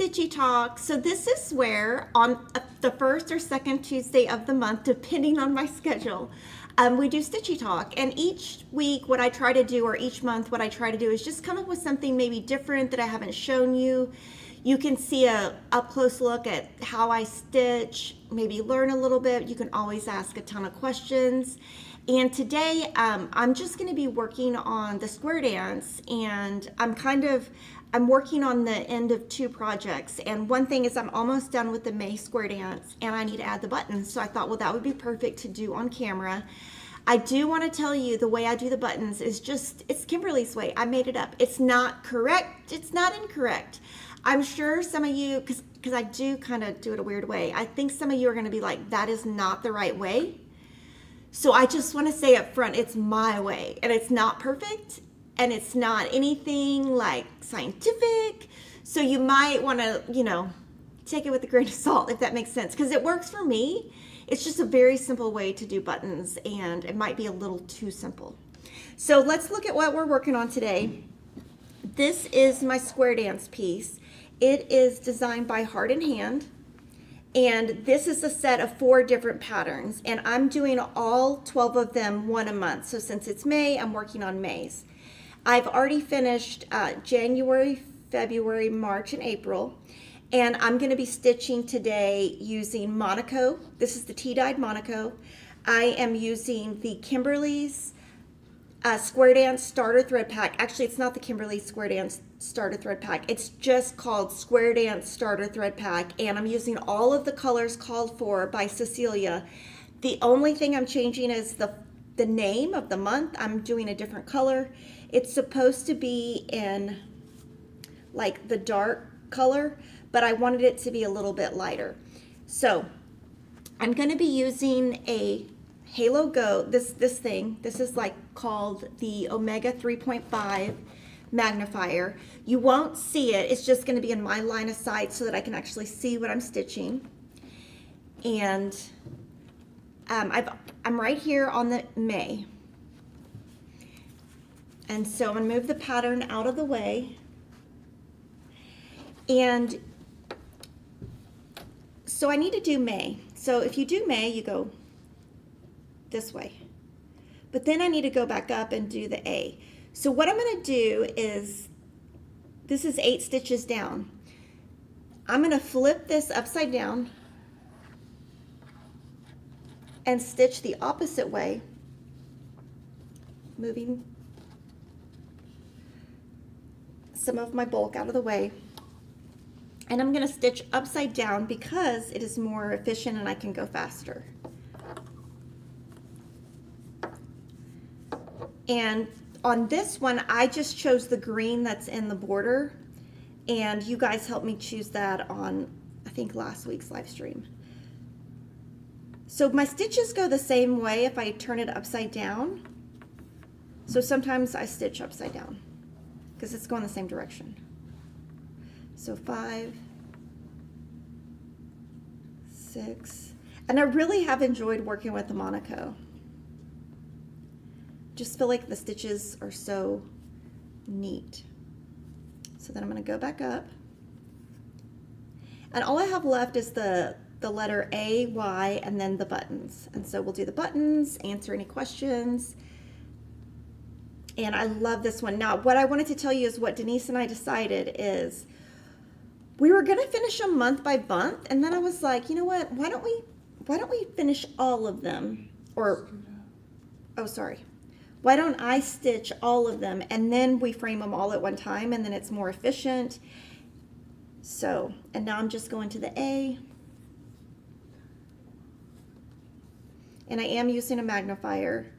Stitchy Talk. So this is where on the first or second Tuesday of the month, depending on my schedule, we do Stitchy Talk. And each week what I try to do, or each month what I try to do, is just come up with something maybe different that I haven't shown you. You can see a up close look at how I stitch, maybe learn a little bit. You can always ask a ton of questions. And today I'm just going to be working on the square dance, and I'm working on the end of two projects. And one thing is I'm almost done with the May square dance, and I need to add the buttons. So I thought, well, that would be perfect to do on camera. I do want to tell you the way I do the buttons is it's Kimberly's way. I made it up. It's not correct. It's not incorrect. I'm sure some of you, because I do kind of do it a weird way, I think some of you are going to be like, that is not the right way. So I just want to say up front, it's my way, and it's not perfect, and it's not anything like scientific. So you might want to, take it with a grain of salt, if that makes sense, because it works for me. It's just a very simple way to do buttons, and it might be a little too simple. So let's look at what we're working on today. This is my square dance piece. It is designed by Heart and Hand. And this is a set of 4 different patterns, and I'm doing all 12 of them one a month. So since it's May, I'm working on May's. I've already finished January, February, March, and April, and I'm going to be stitching today using Monaco. This is the tea-dyed Monaco. I am using the Kimberly's Square Dance Starter Thread Pack. Actually, it's not the Kimberly Square Dance Starter Thread Pack. It's just called Square Dance Starter Thread Pack, and I'm using all of the colors called for by Cecilia. The only thing I'm changing is the name of the month. I'm doing a different color. It's supposed to be in like the dark color, but I wanted it to be a little bit lighter. So I'm going to be using a Halo Go, this thing. This is like called the Omega 3.5 magnifier. You won't see it. It's just going to be in my line of sight so that I can actually see what I'm stitching. And I'm right here on the May. And so I'm going to move the pattern out of the way. And so I need to do May. So if you do May, you go this way. But then I need to go back up and do the A. So what I'm going to do is, this is 8 stitches down. I'm going to flip this upside down and stitch the opposite way, moving some of my bulk out of the way. And I'm going to stitch upside down because it is more efficient and I can go faster. And on this one, I just chose the green that's in the border, and you guys helped me choose that on, I think, last week's live stream. So my stitches go the same way if I turn it upside down. So sometimes I stitch upside down because it's going the same direction. So 5, 6, and I really have enjoyed working with the Monaco. Just feel like the stitches are so neat. So then I'm going to go back up, and all I have left is the letter A, Y, and then the buttons. And so we'll do the buttons, answer any questions. And I love this one. Now, what I wanted to tell you is what Denise and I decided is we were going to finish them month by month, and then I was like, you know what? Why don't we finish all of them? Or, oh, sorry. Why don't I stitch all of them and then we frame them all at one time, and then it's more efficient. So, and now I'm just going to the A. And I am using a magnifier.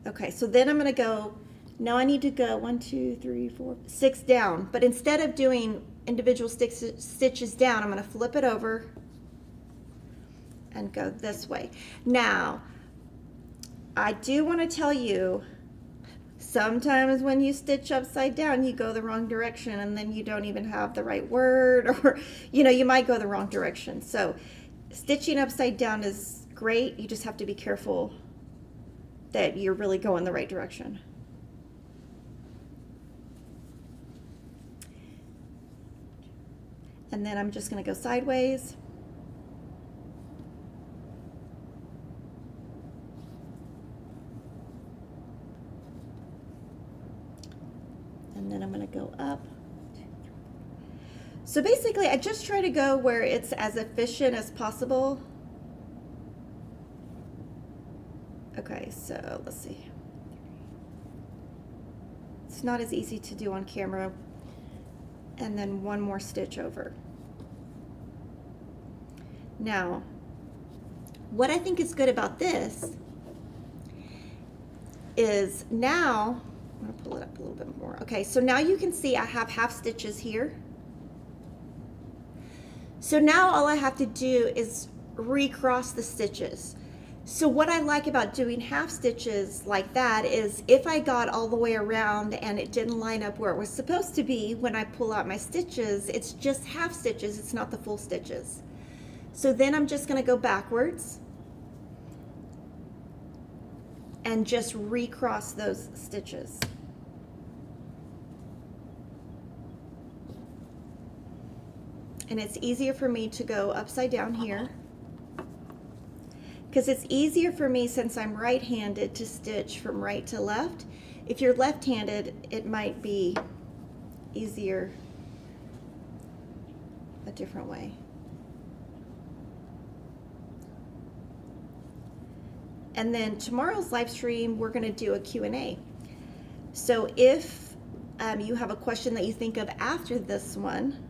Okay, so then I'm going to go, now I need to go 1, 2, 3, 4, 6 down. But instead of doing individual stitches down, I'm going to flip it over and go this way. Now, I do want to tell you, sometimes when you stitch upside down, you go the wrong direction, and then you don't even have the right word, or you might go the wrong direction. So stitching upside down is great. You just have to be careful that you're really going the right direction. And then I'm just going to go sideways. And then I'm going to go up. So basically, I just try to go where it's as efficient as possible. Okay, so let's see. It's not as easy to do on camera. And then one more stitch over. Now, what I think is good about this is now, I'm going to pull it up a little bit more. Okay, so now you can see I have half stitches here. So now all I have to do is recross the stitches. So what I like about doing half stitches like that is if I got all the way around and it didn't line up where it was supposed to be, when I pull out my stitches, it's just half stitches, it's not the full stitches. So then I'm just going to go backwards and just recross those stitches. And it's easier for me to go upside down here because it's easier for me since I'm right-handed to stitch from right to left. If you're left-handed, it might be easier a different way. And then tomorrow's live stream, we're going to do a Q&A. So if you have a question that you think of after this one,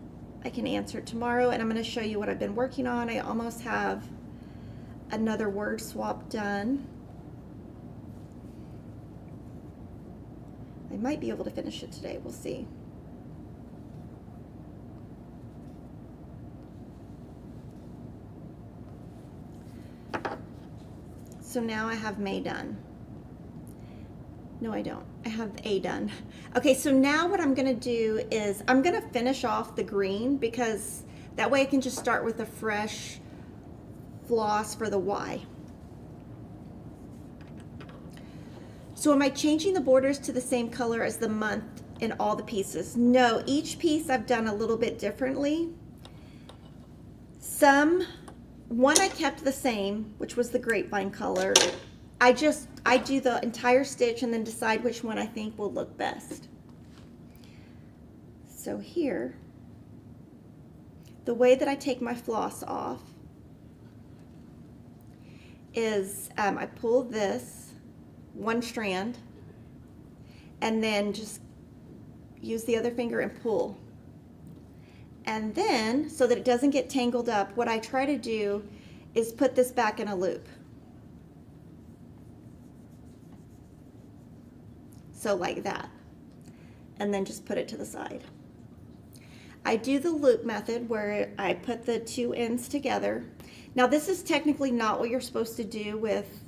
I can answer it tomorrow, and I'm going to show you what I've been working on. I almost have another word swap done. I might be able to finish it today. We'll see. So now I have May done. No, I don't. I have A done. Okay, so now what I'm going to do is I'm going to finish off the green because that way I can just start with a fresh floss for the Y. So am I changing the borders to the same color as the month in all the pieces? No, each piece I've done a little bit differently. One I kept the same, which was the grapevine color. I do the entire stitch and then decide which one I think will look best. So here, the way that I take my floss off is I pull this one strand and then just use the other finger and pull. And then, so that it doesn't get tangled up, what I try to do is put this back in a loop. So like that, and then just put it to the side. I do the loop method where I put the two ends together. Now this is technically not what you're supposed to do with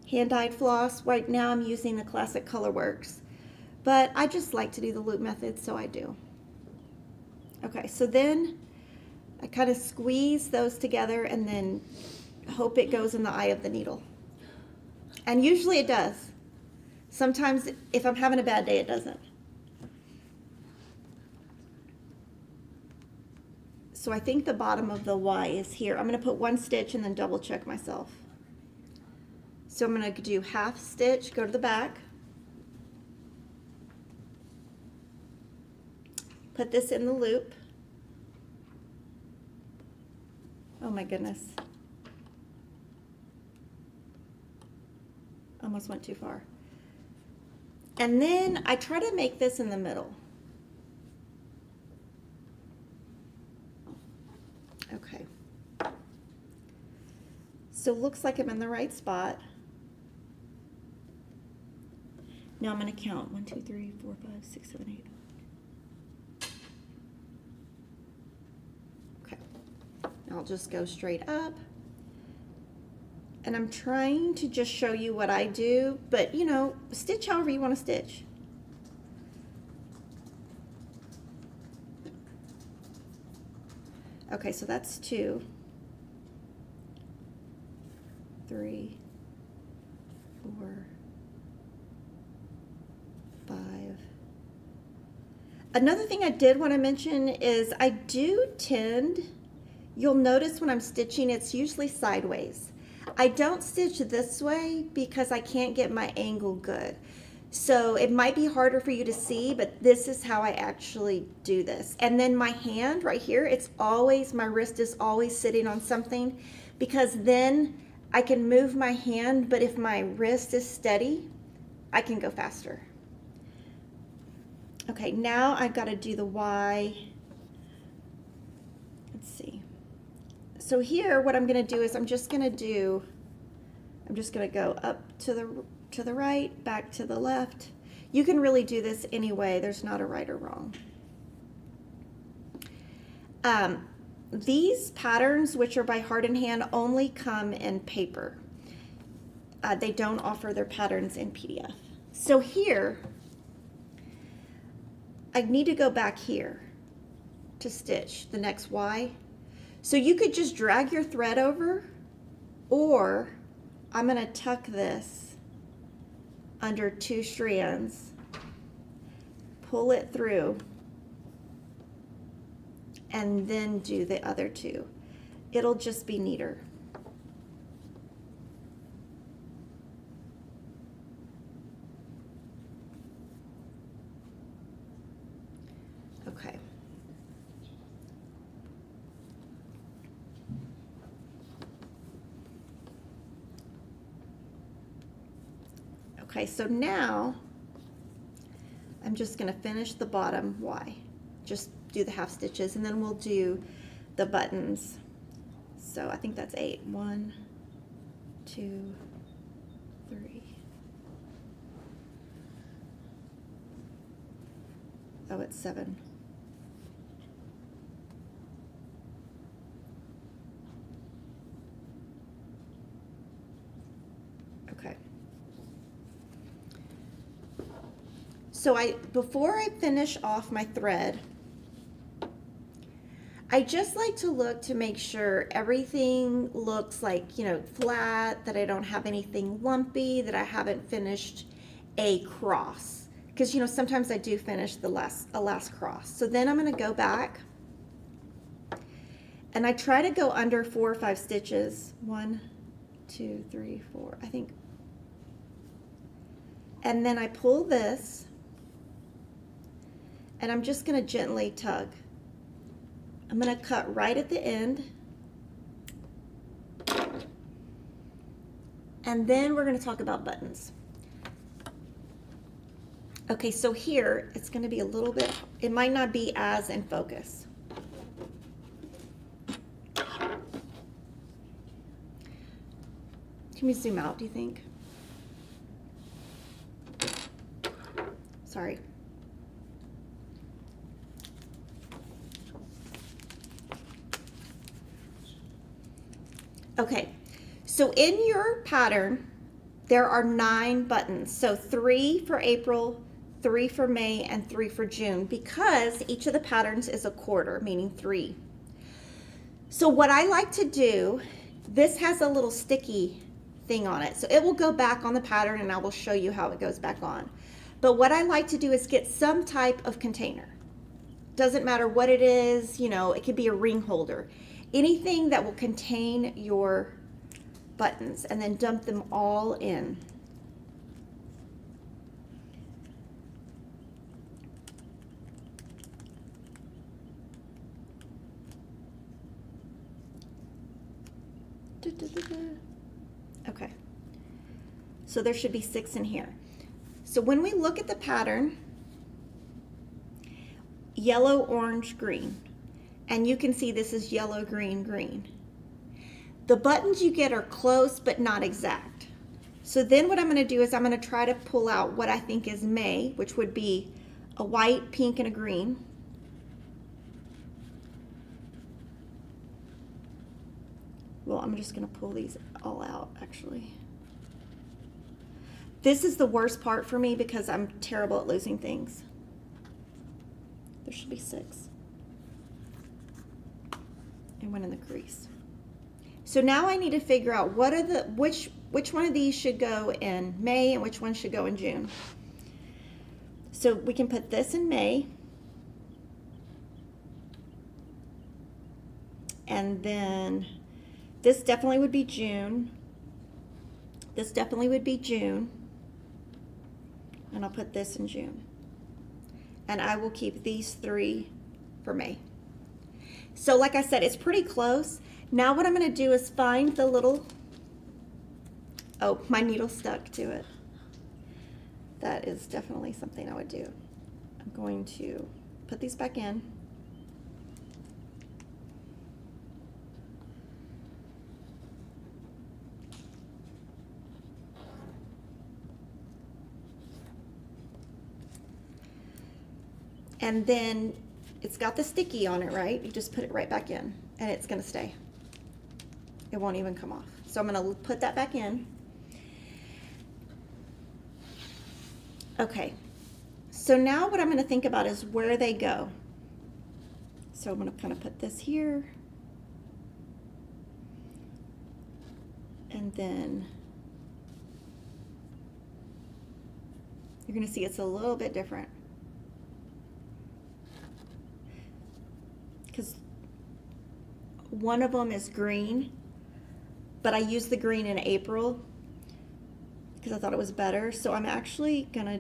hand-dyed floss. Right now I'm using the Classic Colorworks, but I just like to do the loop method, so I do. Okay, so then I kind of squeeze those together and then hope it goes in the eye of the needle. And usually it does. Sometimes if I'm having a bad day, it doesn't. So I think the bottom of the Y is here. I'm going to put one stitch and then double check myself. So I'm going to do half stitch, go to the back, put this in the loop. Oh my goodness. Almost went too far. And then I try to make this in the middle. Okay. So it looks like I'm in the right spot. Now I'm going to count 1, 2, 3, 4, 5, 6, 7, 8. Okay. I'll just go straight up. And I'm trying to just show you what I do, but you know, stitch however you want to stitch. Okay, so that's 2, 3, 4, 5. Another thing I did want to mention is I do tend, you'll notice when I'm stitching, it's usually sideways. I don't stitch this way because I can't get my angle good. So it might be harder for you to see, but this is how I actually do this. And then my hand right here, it's always, my wrist is always sitting on something, because then I can move my hand, but if my wrist is steady, I can go faster. Okay, now I've got to do the Y. Let's see. So here, what I'm going to do is I'm just going to go up to the right, back to the left. You can really do this any way. There's not a right or wrong. These patterns, which are by Heart and Hand, only come in paper. They don't offer their patterns in PDF. So here, I need to go back here to stitch the next Y. So you could just drag your thread over, or I'm going to tuck this under 2 strands, pull it through, and then do the other 2. It'll just be neater. Okay. Okay, so now I'm just going to finish the bottom Y. Just do the half stitches, and then we'll do the buttons. So I think that's 8. 1, 2, 3. Oh, it's 7. Okay. So before I finish off my thread, I just like to look to make sure everything looks like, you know, flat, that I don't have anything lumpy, that I haven't finished a cross. Because, you know, sometimes I do finish a last cross. So then I'm going to go back and I try to go under 4 or 5 stitches. 1, 2, 3, 4, I think. And then I pull this, and I'm just going to gently tug. I'm going to cut right at the end, and then we're going to talk about buttons. Okay, so here it's going to be a little bit, it might not be as in focus. Can we zoom out, do you think? Sorry. Okay, so in your pattern, there are 9 buttons. So 3 for April, 3 for May, and 3 for June, because each of the patterns is a quarter, meaning 3. So what I like to do, this has a little sticky thing on it. So it will go back on the pattern, and I will show you how it goes back on. But what I like to do is get some type of container. Doesn't matter what it is, you know, it could be a ring holder. Anything that will contain your buttons, and then dump them all in. Okay, so there should be 6 in here. So when we look at the pattern, yellow, orange, green, and you can see this is yellow, green, green. The buttons you get are close but not exact. So then what I'm going to do is I'm going to try to pull out what I think is May, which would be a white, pink, and a green. Well, I'm just going to pull these all out, actually. This is the worst part for me because I'm terrible at losing things. There should be 6. It went in the crease. So now I need to figure out what are which one of these should go in May and which one should go in June. So we can put this in May. And then this definitely would be June. This definitely would be June. And I'll put this in June. And I will keep these 3 for May. So like I said, it's pretty close. Now what I'm going to do is find the little, oh, my needle stuck to it. That is definitely something I would do. I'm going to put these back in. And then it's got the sticky on it, right? You just put it right back in and it's gonna stay. It won't even come off. So I'm gonna put that back in. Okay, so now what I'm gonna think about is where they go. So I'm gonna kind of put this here. And then you're gonna see it's a little bit different. Because one of them is green, but I used the green in April because I thought it was better. So I'm actually gonna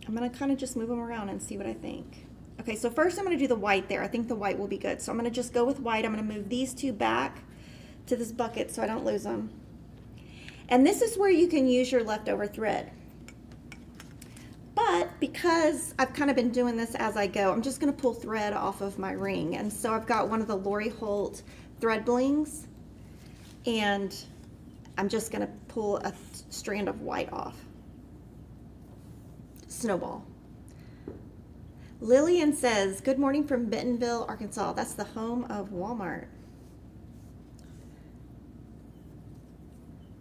I'm gonna kind of just move them around and see what I think. Okay, so first I'm gonna do the white there. I think the white will be good. So I'm gonna just go with white. I'm gonna move these 2 back to this bucket so I don't lose them. And this is where you can use your leftover thread. But because I've kind of been doing this as I go, I'm just going to pull thread off of my ring. And so I've got one of the Lori Holt thread blings, and I'm just going to pull a strand of white off. Snowball. Lillian says, good morning from Bentonville, Arkansas. That's the home of Walmart.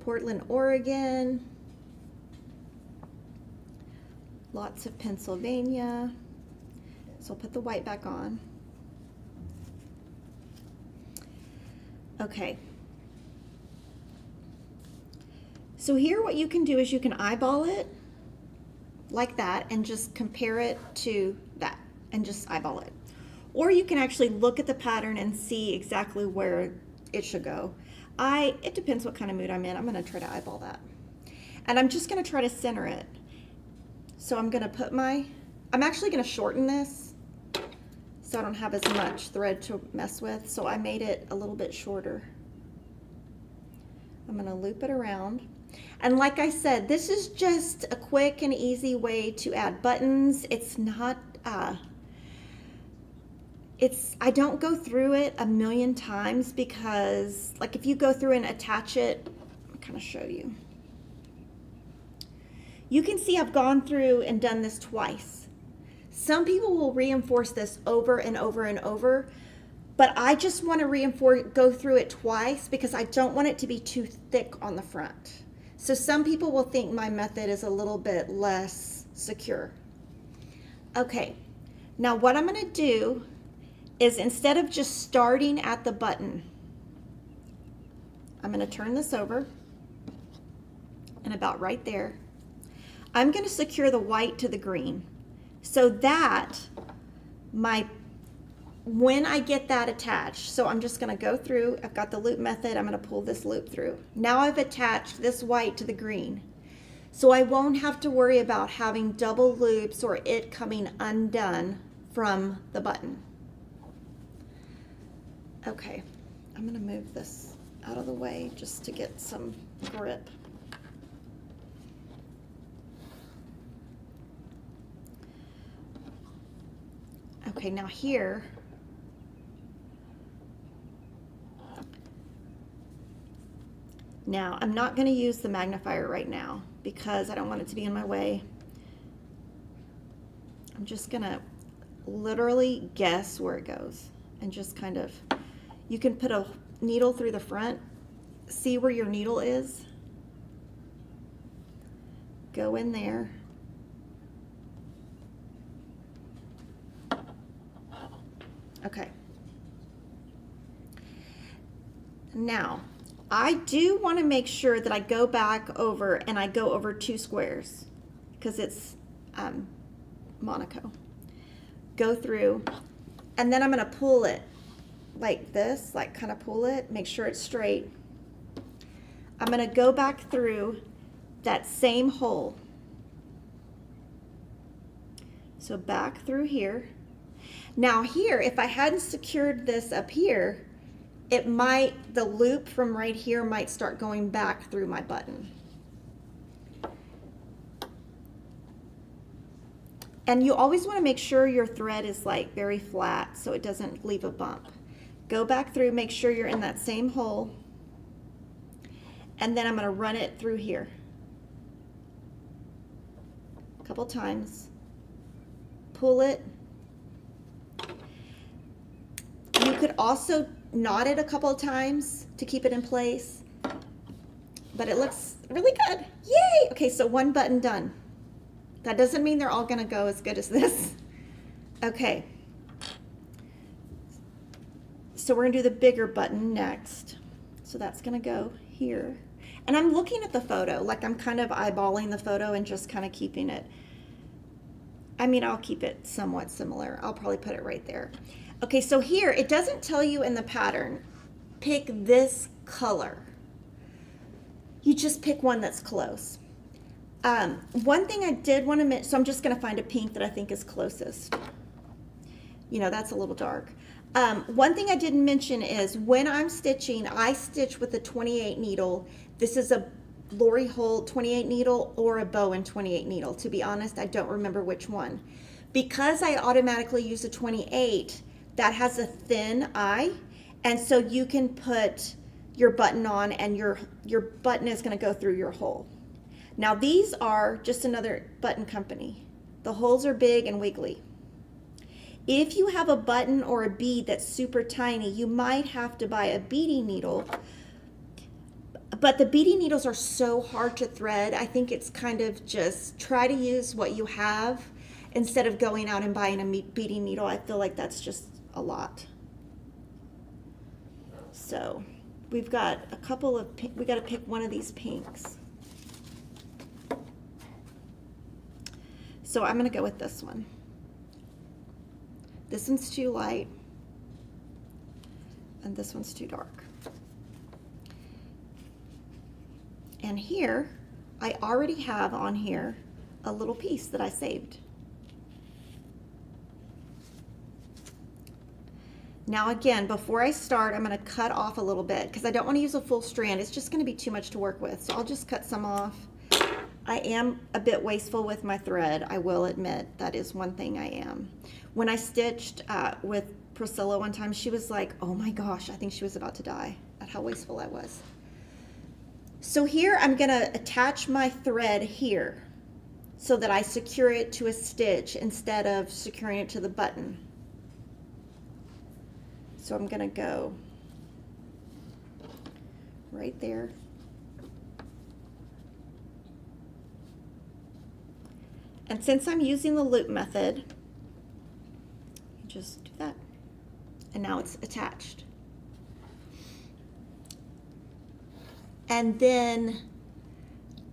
Portland, Oregon. Lots of Pennsylvania. So I'll put the white back on. Okay. So here what you can do is you can eyeball it like that and just compare it to that and just eyeball it. Or you can actually look at the pattern and see exactly where it should go. It depends what kind of mood I'm in. I'm going to try to eyeball that. And I'm just going to try to center it. So I'm going to put I'm actually going to shorten this so I don't have as much thread to mess with. So I made it a little bit shorter. I'm going to loop it around. And like I said, this is just a quick and easy way to add buttons. It's not, I don't go through it a million times because like if you go through and attach it, I'll kind of show you. You can see I've gone through and done this twice. Some people will reinforce this over and over and over, but I just want to go through it twice because I don't want it to be too thick on the front. So some people will think my method is a little bit less secure. Okay, now what I'm going to do is instead of just starting at the button, I'm going to turn this over and about right there. I'm going to secure the white to the green so that when I get that attached, so I'm just going to go through, I've got the loop method, I'm going to pull this loop through. Now I've attached this white to the green. So I won't have to worry about having double loops or it coming undone from the button. Okay, I'm going to move this out of the way just to get some grip. Okay, now here, now I'm not going to use the magnifier right now because I don't want it to be in my way. I'm just going to literally guess where it goes and just kind of, you can put a needle through the front, see where your needle is, go in there. Okay. Now, I do want to make sure that I go back over and I go over 2 squares because it's Monaco. go through, and then I'm going to pull it like this, like kind of pull it, make sure it's straight. I'm going to go back through that same hole. So back through here. Now here, if I hadn't secured this up here, it might, the loop from right here might start going back through my button. And you always want to make sure your thread is like very flat so it doesn't leave a bump. Go back through, make sure you're in that same hole, and then I'm going to run it through here a couple times. Pull it. You could also knot it a couple of times to keep it in place, but it looks really good. Yay! Okay, so one button done. That doesn't mean they're all going to go as good as this. Okay. So we're going to do the bigger button next. So that's going to go here. And I'm looking at the photo, like I'm kind of eyeballing the photo and just kind of keeping it. I mean, I'll keep it somewhat similar. I'll probably put it right there. Okay, so here, it doesn't tell you in the pattern, pick this color. You just pick one that's close. One thing I did want to mention, so I'm just going to find a pink that I think is closest. You know, that's a little dark. One thing I didn't mention is when I'm stitching, I stitch with a 28 needle. This is a Lori Holt 28 needle or a Bowen 28 needle. To be honest, I don't remember which one. Because I automatically use a 28, that has a thin eye, and so you can put your button on and your button is going to go through your hole. Now these are just another button company. The holes are big and wiggly. If you have a button or a bead that's super tiny, you might have to buy a beading needle. But the beading needles are so hard to thread. I think it's kind of just try to use what you have instead of going out and buying a beading needle. I feel like that's just a lot. So we've got a couple of, we got to pick one of these pinks. So I'm going to go with this one. This one's too light, and this one's too dark. And here, I already have on here a little piece that I saved. Now again, before I start, I'm going to cut off a little bit because I don't want to use a full strand. It's just going to be too much to work with. So I'll just cut some off. I am a bit wasteful with my thread. I will admit that is one thing I am. When I stitched with Priscilla one time, she was like, oh my gosh, I think she was about to die at how wasteful I was. So here I'm going to attach my thread here so that I secure it to a stitch instead of securing it to the button. So I'm going to go right there. And since I'm using the loop method, you just do that. And now it's attached. And then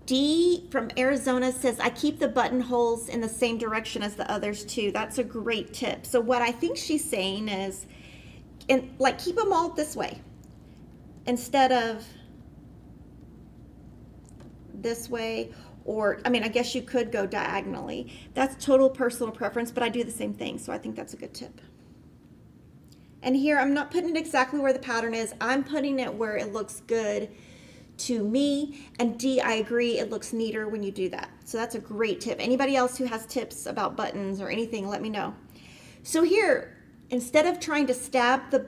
D from Arizona says, I keep the buttonholes in the same direction as the others too. That's a great tip. So what I think she's saying is, like keep them all this way instead of this way. Or, I mean, I guess you could go diagonally. That's total personal preference, but I do the same thing, so I think that's a good tip. And here, I'm not putting it exactly where the pattern is. I'm putting it where it looks good to me. And D, I agree, it looks neater when you do that. So that's a great tip. Anybody else who has tips about buttons or anything, let me know. So here, instead of trying to stab the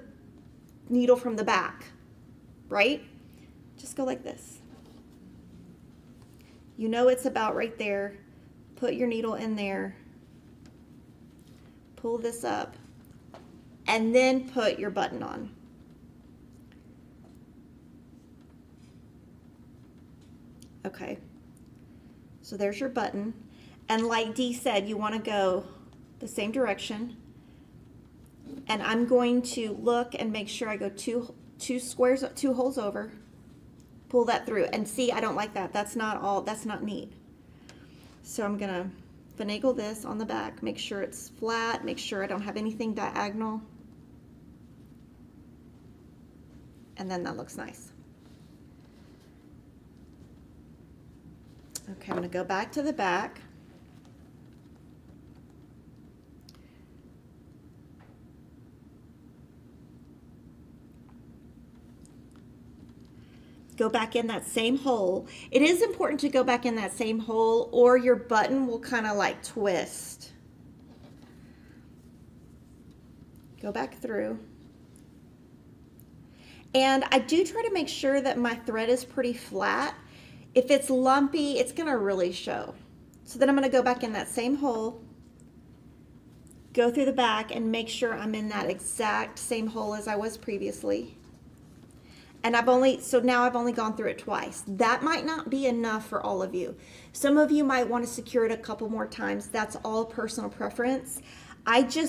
needle from the back, right? Just go like this. You know it's about right there. Put your needle in there. Pull this up. And then put your button on. Okay. So there's your button. And like Dee said, you want to go the same direction. And I'm going to look and make sure I go two holes over. Pull that through and see, I don't like that. That's not neat. So I'm gonna finagle this on the back, make sure it's flat, make sure I don't have anything diagonal. And then that looks nice. Okay, I'm going to go back to the back. Go back in that same hole. It is important to go back in that same hole or your button will kind of like twist. Go back through. And I do try to make sure that my thread is pretty flat. If it's lumpy, it's gonna really show. So then I'm gonna go back in that same hole, go through the back and make sure I'm in that exact same hole as I was previously. And so now I've only gone through it twice. That might not be enough for all of you. Some of you might want to secure it a couple more times. That's all personal preference.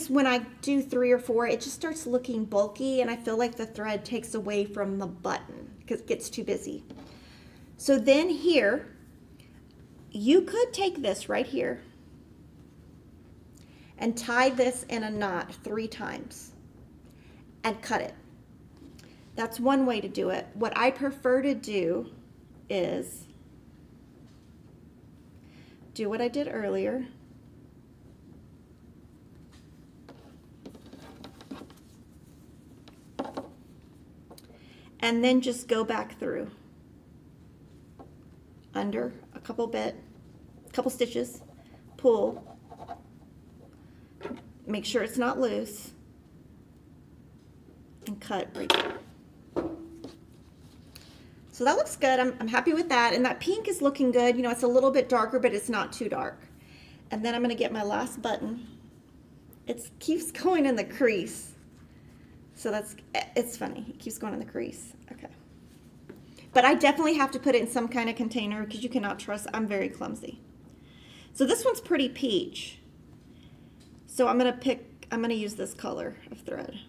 When I do 3 or 4, it just starts looking bulky and I feel like the thread takes away from the button because it gets too busy. So then here, you could take this right here and tie this in a knot 3 times and cut it. That's one way to do it. What I prefer to do is do what I did earlier. And then just go back through under a couple stitches, pull, make sure it's not loose, and cut right there. So that looks good. I'm happy with that. And that pink is looking good. You know, it's a little bit darker, but it's not too dark. And then I'm going to get my last button. It keeps going in the crease. So it's funny. It keeps going in the crease. Okay. But I definitely have to put it in some kind of container because you cannot trust. I'm very clumsy. So this one's pretty peach. So I'm going to use this color of thread.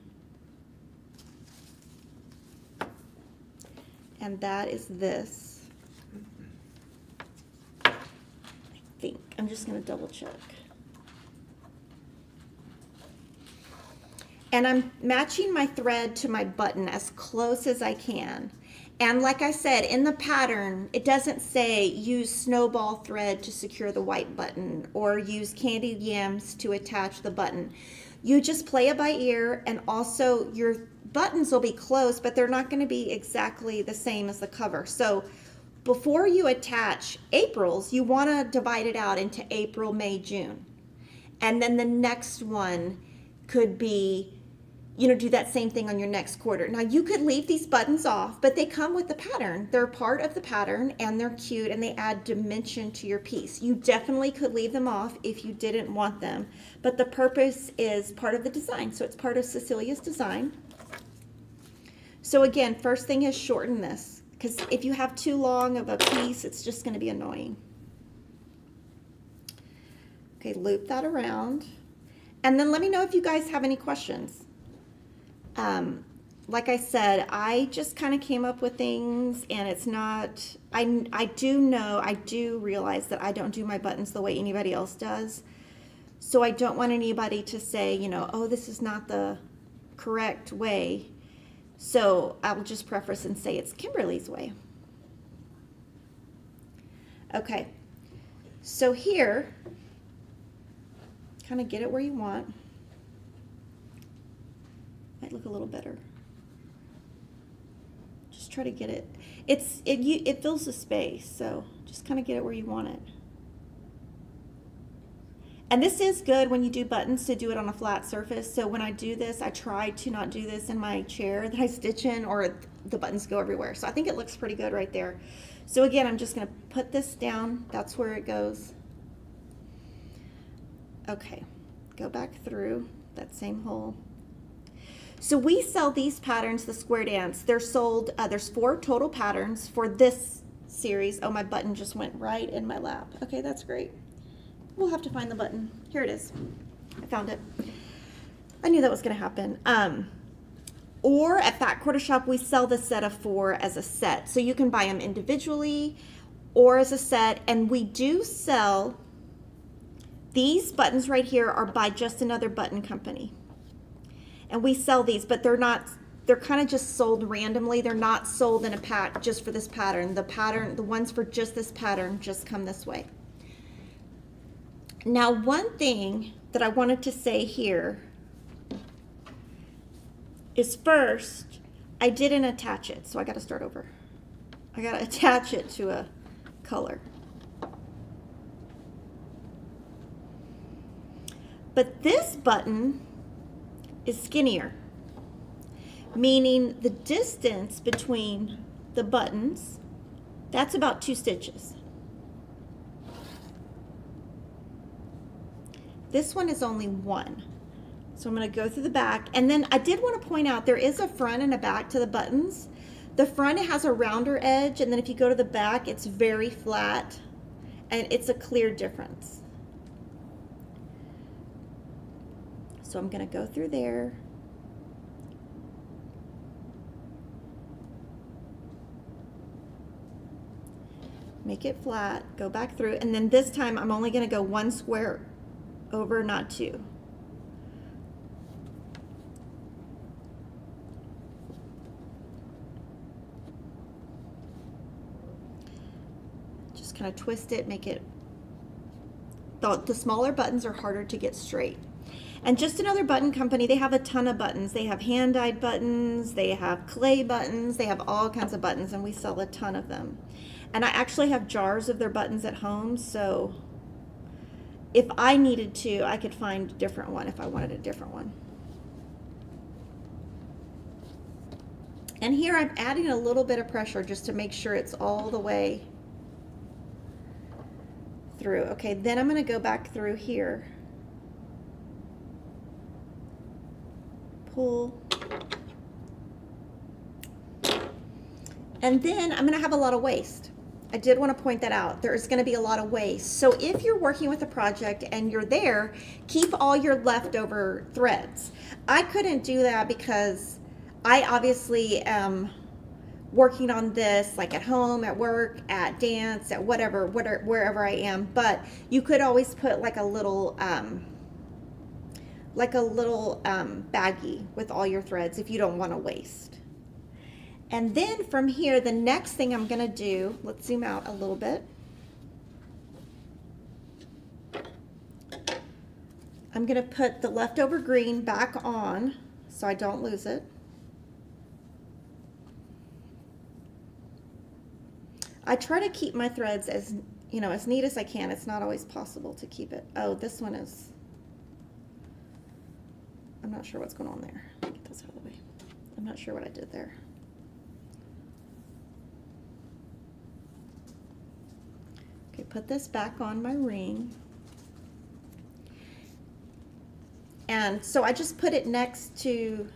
And that is this. I think. I'm just going to double check. And I'm matching my thread to my button as close as I can. And like I said, in the pattern, it doesn't say use snowball thread to secure the white button or use candied yams to attach the button. You just play it by ear, and also your buttons will be close, but they're not going to be exactly the same as the cover. So before you attach April's, you want to divide it out into April, May, June. And then the next one could be, you know, do that same thing on your next quarter. Now you could leave these buttons off, but they come with the pattern. They're part of the pattern and they're cute and they add dimension to your piece. You definitely could leave them off if you didn't want them, but the purpose is part of the design. So it's part of Cecilia's design. So again, first thing is shorten this, because if you have too long of a piece, it's just going to be annoying. Okay, loop that around. And then let me know if you guys have any questions. Like I said, I just kind of came up with things, and it's not, I do realize that I don't do my buttons the way anybody else does. So I don't want anybody to say, you know, oh, this is not the correct way. So I'll just preface and say it's Kimberly's way. Okay, so here, kind of get it where you want. Might look a little better. Just try to get it. It fills the space, so just kind of get it where you want it. And this is good when you do buttons to do it on a flat surface. So when I do this, I try to not do this in my chair that I stitch in, or the buttons go everywhere. So I think it looks pretty good right there. So again, I'm just going to put this down. That's where it goes. Okay, go back through that same hole. So we sell these patterns, the Square Dance. They're sold, there's 4 total patterns for this series. Oh, my button just went right in my lap. Okay, that's great. We'll have to find the button. Here it is. I found it. I knew that was going to happen. Or at Fat Quarter Shop, we sell the set of 4 as a set. So you can buy them individually or as a set. And we do sell These buttons right here are by Just Another Button Company. And we sell these, but they're kind of just sold randomly. They're not sold in a pack just for this pattern. The ones for just this pattern just come this way. Now, one thing that I wanted to say here is first, I didn't attach it, so I got to start over. I got to attach it to a color. But this button is skinnier, meaning the distance between the buttons, that's about 2 stitches. This one is only 1. So I'm going to go through the back, and then I did want to point out there is a front and a back to the buttons. The front has a rounder edge, and then if you go to the back, it's very flat, and it's a clear difference. So I'm going to go through there. Make it flat, go back through, and then this time I'm only going to go 1 square over, not 2. Just kind of twist it, make it, the smaller buttons are harder to get straight. And Just Another Button Company, they have a ton of buttons. They have hand-dyed buttons, they have clay buttons, they have all kinds of buttons, and we sell a ton of them. And I actually have jars of their buttons at home, so if I needed to, I could find a different one if I wanted a different one. And here I'm adding a little bit of pressure just to make sure it's all the way through. Okay, then I'm going to go back through here. Pull. And then I'm going to have a lot of waste. I did want to point that out. There's going to be a lot of waste. So if you're working with a project and you're there, keep all your leftover threads. I couldn't do that because I obviously am working on this like at home, at work, at dance, at whatever, wherever I am. But you could always put like a little baggie with all your threads if you don't want to waste. And then from here, the next thing I'm going to do, let's zoom out a little bit. I'm going to put the leftover green back on so I don't lose it. I try to keep my threads as neat as I can. It's not always possible to keep it. Oh, this one is, I'm not sure what's going on there. Get this out of the way. I'm not sure what I did there. Okay, put this back on my ring. And so I just put it next to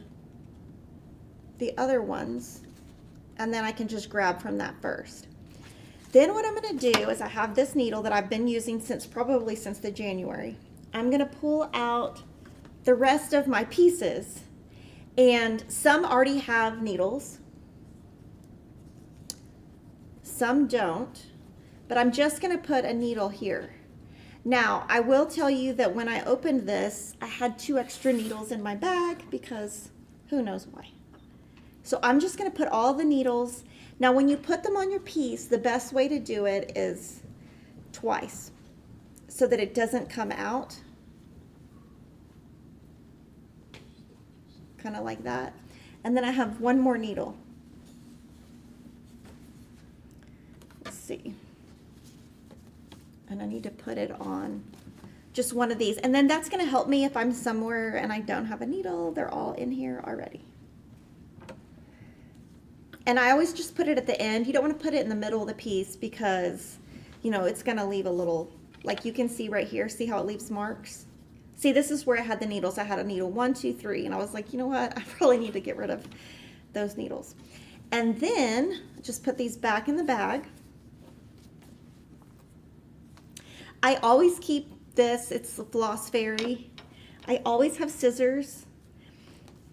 the other ones, and then I can just grab from that first. Then what I'm going to do is I have this needle that I've been using probably since the January. I'm going to pull out the rest of my pieces, and some already have needles, some don't, but I'm just going to put a needle here. Now, I will tell you that when I opened this, I had 2 extra needles in my bag because who knows why. So I'm just going to put all the needles. Now, when you put them on your piece, the best way to do it is twice so that it doesn't come out. Kind of like that. And then I have 1 more needle. Let's see. And I need to put it on just one of these. And then that's going to help me if I'm somewhere and I don't have a needle. They're all in here already. And I always just put it at the end. You don't want to put it in the middle of the piece because, it's going to leave a little, like you can see right here. See how it leaves marks? See, this is where I had the needles. I had a needle 1, 2, 3. And I was like, you know what? I probably need to get rid of those needles. And then just put these back in the bag. I always keep this. It's the Floss Fairy. I always have scissors.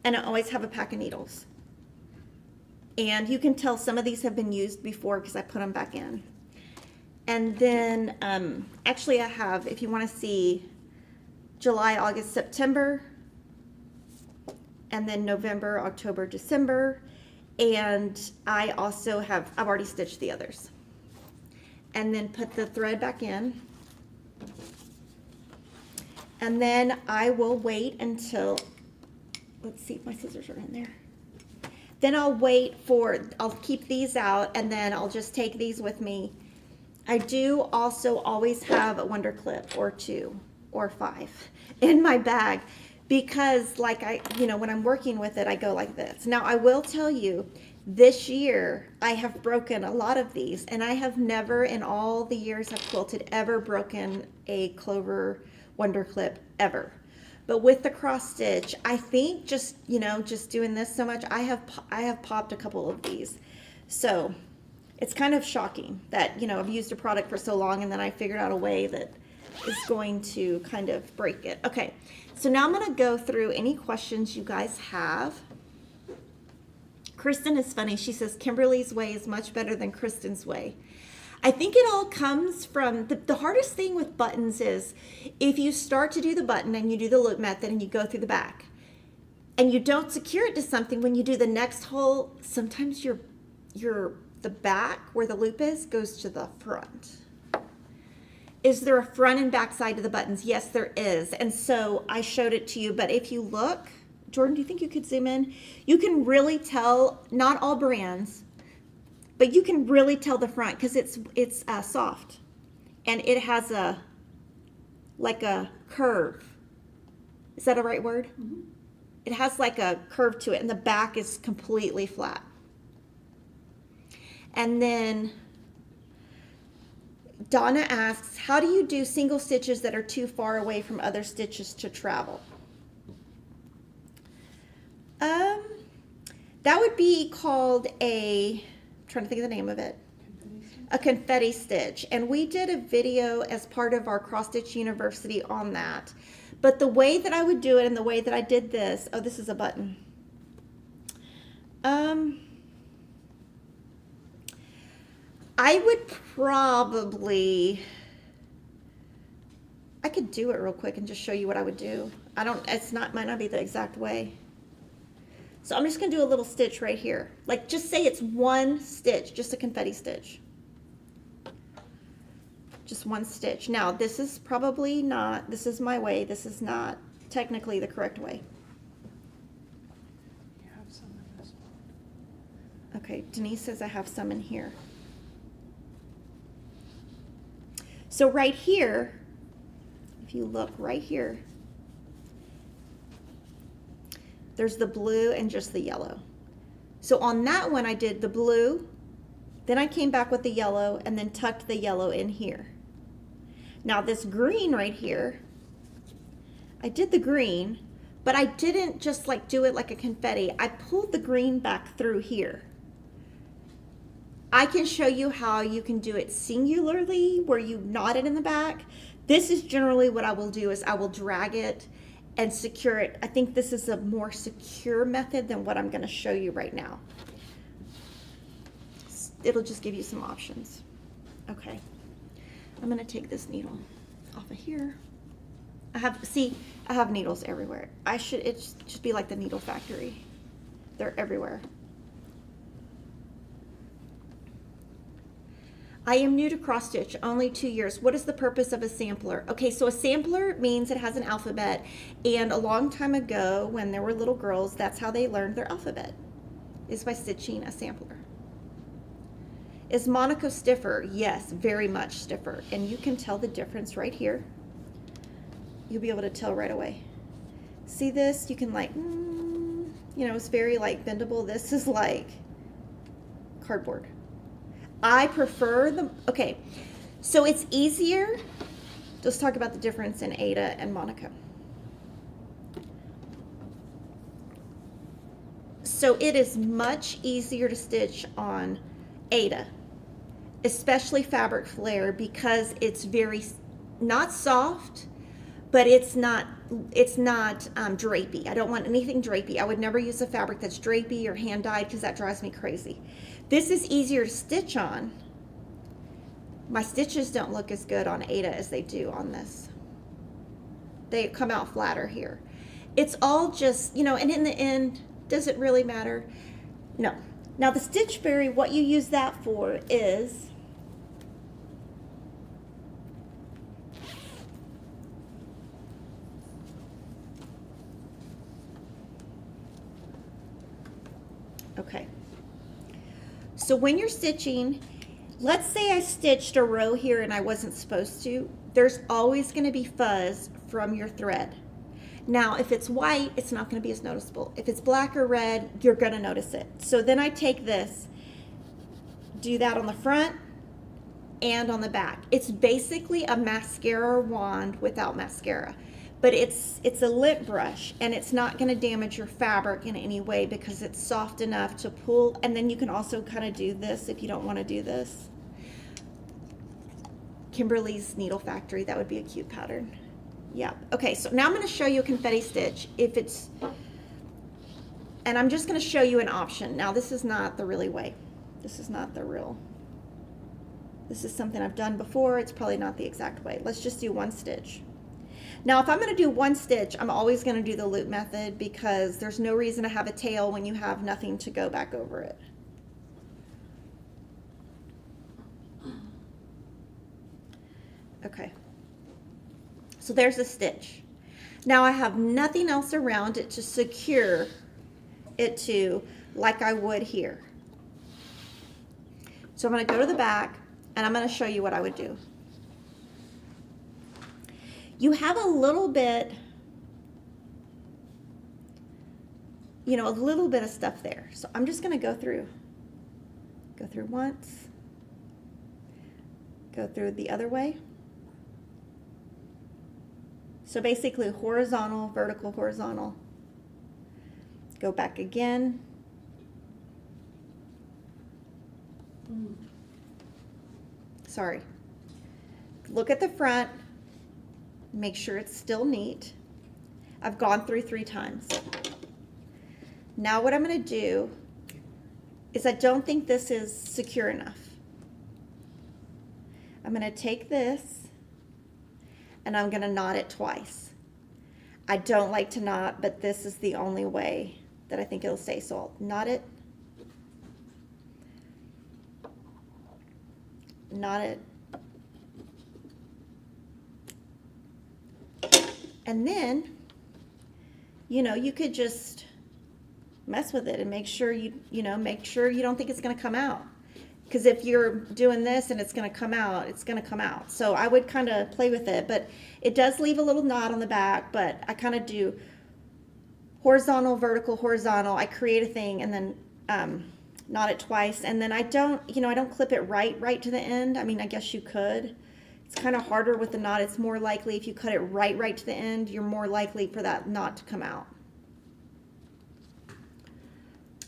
And I always have a pack of needles. And you can tell some of these have been used before because I put them back in. And then, actually I have, if you want to see, July, August, September, and then November, October, December. And I also I've already stitched the others. And then put the thread back in. And then I will wait until, let's see if my scissors are in there. Then I'll keep these out, and then I'll just take these with me. I do also always have a wonder clip or 2 or 5 in my bag, because like when I'm working with it, I go like this. Now I will tell you, this year I have broken a lot of these, and I have never in all the years I've quilted ever broken a clover wonder clip ever. But with the cross stitch, I think just doing this so much, I have popped a couple of these. So it's kind of shocking that, I've used a product for so long and then I figured out a way that is going to kind of break it. Okay, so now I'm going to go through any questions you guys have. Kristen is funny. She says, Kimberly's way is much better than Kristen's way. I think it all comes from, the hardest thing with buttons is if you start to do the button and you do the loop method and you go through the back and you don't secure it to something, when you do the next hole, sometimes the back where the loop is goes to the front. Is there a front and back side to the buttons? Yes, there is. And so I showed it to you, but if you look, Jordan, do you think you could zoom in? You can really tell, not all brands, but you can really tell the front because it's soft, and it has like a curve. Is that a right word? Mm-hmm. It has like a curve to it, and the back is completely flat. And then Donna asks, how do you do single stitches that are too far away from other stitches to travel? That would be called trying to think of the name of it, a confetti stitch. And we did a video as part of our Cross Stitch University on that. But the way that I would do it and the way that I did this, this is a button. I would probably, I could do it real quick and just show you what I would do. Might not be the exact way. So I'm just going to do a little stitch right here. Like, just say it's one stitch, just a confetti stitch. Just one stitch. Now, this is probably not, this is my way. This is not technically the correct way. You have some in this one. Okay, Denise says I have some in here. So right here, if you look right here, there's the blue and just the yellow. So on that one, I did the blue, then I came back with the yellow and then tucked the yellow in here. Now this green right here, I did the green, but I didn't just like do it like a confetti. I pulled the green back through here. I can show you how you can do it singularly where you knot it in the back. This is generally what I will do is I will drag it and secure it. I think this is a more secure method than what I'm going to show you right now. It'll just give you some options. Okay, I'm going to take this needle off of here. I have needles everywhere. It should be like the needle factory. They're everywhere. I am new to cross stitch, only 2 years. What is the purpose of a sampler? Okay, so a sampler means it has an alphabet, and a long time ago when there were little girls, that's how they learned their alphabet, is by stitching a sampler. Is Monaco stiffer? Yes, very much stiffer, and you can tell the difference right here. You'll be able to tell right away. See this? You can it's very like bendable. This is like cardboard. I prefer okay, so it's easier. Let's talk about the difference in Aida and Monaco. So it is much easier to stitch on Aida, especially fabric flare, because it's very, not soft, but it's not drapey. I don't want anything drapey. I would never use a fabric that's drapey or hand dyed because that drives me crazy. This is easier to stitch on. My stitches don't look as good on Aida as they do on this. They come out flatter here. It's all just, you know, and in the end, does it really matter? No. Now the Stitchberry, what you use that for is okay. So when you're stitching, let's say I stitched a row here and I wasn't supposed to, there's always going to be fuzz from your thread. Now, if it's white, it's not going to be as noticeable. If it's black or red, you're going to notice it. So then I take this, do that on the front and on the back. It's basically a mascara wand without mascara. But it's a lint brush, and it's not going to damage your fabric in any way because it's soft enough to pull. And then you can also kind of do this if you don't want to do this. Kimberly's Needle Factory, that would be a cute pattern. Yeah. Okay, so now I'm going to show you a confetti stitch. If it's, and I'm just going to show you an option. Now this is not the really way. This is not the real. This is something I've done before. It's probably not the exact way. Let's just do one stitch. Now, if I'm going to do one stitch, I'm always going to do the loop method because there's no reason to have a tail when you have nothing to go back over it. Okay. So there's a stitch. Now I have nothing else around it to secure it to like I would here. So I'm going to go to the back and I'm going to show you what I would do. You have a little bit, you know, a little bit of stuff there. So I'm just going to go through once, go through the other way. So basically horizontal, vertical, horizontal. Go back again. Sorry. Look at the front. Make sure it's still neat. I've gone through 3 times. Now what I'm going to do is I don't think this is secure enough. I'm going to take this and I'm going to knot it twice. I don't like to knot, but this is the only way that I think it'll stay. So I'll knot it, knot it, and then, you know, you could just mess with it and make sure make sure you don't think it's going to come out. Because if you're doing this and it's going to come out, it's going to come out. So I would kind of play with it, but it does leave a little knot on the back, but I kind of do horizontal, vertical, horizontal. I create a thing and then knot it twice. And then I don't clip it right to the end. I mean, I guess you could. It's kind of harder with the knot. It's more likely if you cut it right to the end, you're more likely for that knot to come out.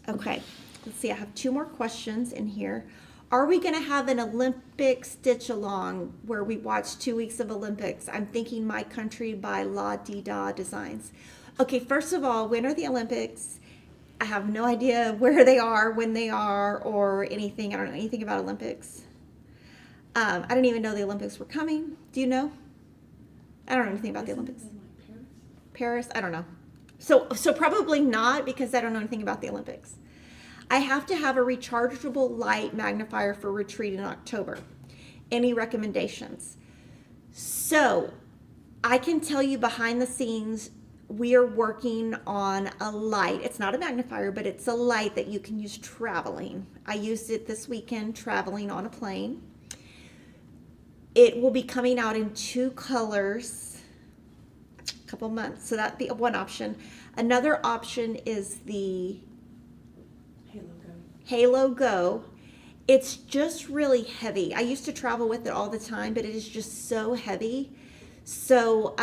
Okay, let's see. I have 2 more questions in here. Are we going to have an Olympic stitch along where we watch 2 weeks of Olympics? I'm thinking My Country by La Di Da Designs. Okay, first of all, when are the Olympics? I have no idea where they are, when they are, or anything. I don't know anything about Olympics. I didn't even know the Olympics were coming. Do you know? I don't know anything about the Olympics. Paris? I don't know. So probably not because I don't know anything about the Olympics. I have to have a rechargeable light magnifier for retreat in October. Any recommendations? So I can tell you behind the scenes, we are working on a light. It's not a magnifier, but it's a light that you can use traveling. I used it this weekend traveling on a plane. It will be coming out in 2 colors, a couple months. So that'd be one option. Another option is the Halo Go. It's just really heavy. I used to travel with it all the time, but it is just so heavy. So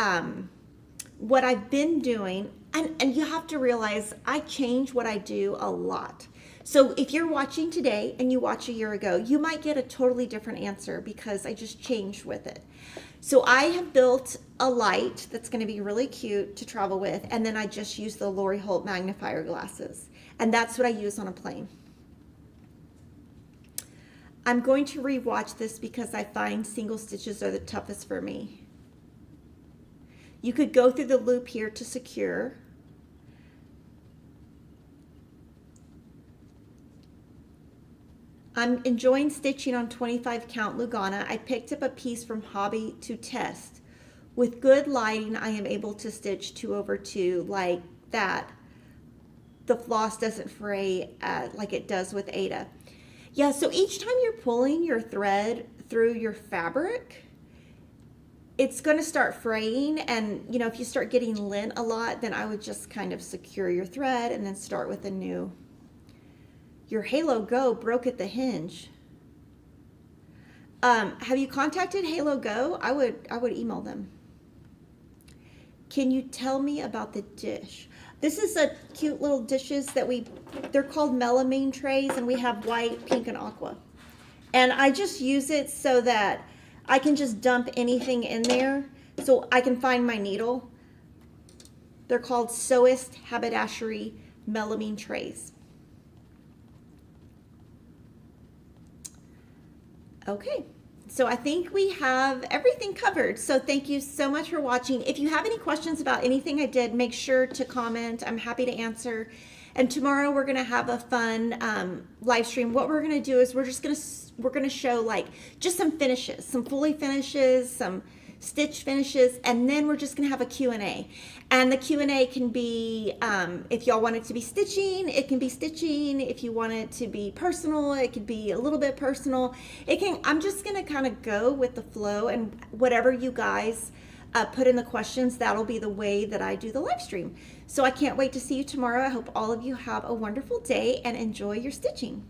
what I've been doing, and you have to realize I change what I do a lot. So if you're watching today and you watch a year ago, you might get a totally different answer because I just changed with it. So I have built a light that's going to be really cute to travel with, and then I just use the Lori Holt magnifier glasses, and that's what I use on a plane. I'm going to rewatch this because I find single stitches are the toughest for me. You could go through the loop here to secure. I'm enjoying stitching on 25 count Lugana. I picked up a piece from Hobby to test. With good lighting, I am able to stitch 2/2 like that. The floss doesn't fray like it does with Ada. Yeah, so each time you're pulling your thread through your fabric, it's going to start fraying. And, you know, if you start getting lint a lot, then I would just kind of secure your thread and then start with a new. Your Halo Go broke at the hinge. Have you contacted Halo Go? I would email them. Can you tell me about the dish? This is a cute little dishes that they're called melamine trays, and we have white, pink, and aqua. And I just use it so that I can just dump anything in there so I can find my needle. They're called Sewist Haberdashery melamine trays. Okay, so I think we have everything covered. So thank you so much for watching. If you have any questions about anything I did, make sure to comment. I'm happy to answer. And tomorrow we're gonna have a fun live stream. What we're gonna do is we're gonna show like just some finishes, some fully finishes, some stitch finishes, and then we're just gonna have a Q&A. And the Q&A can be, if y'all want it to be stitching, it can be stitching. If you want it to be personal, it could be a little bit personal. I'm just gonna kind of go with the flow, and whatever you guys put in the questions, that'll be the way that I do the live stream. So I can't wait to see you tomorrow. I hope all of you have a wonderful day and enjoy your stitching.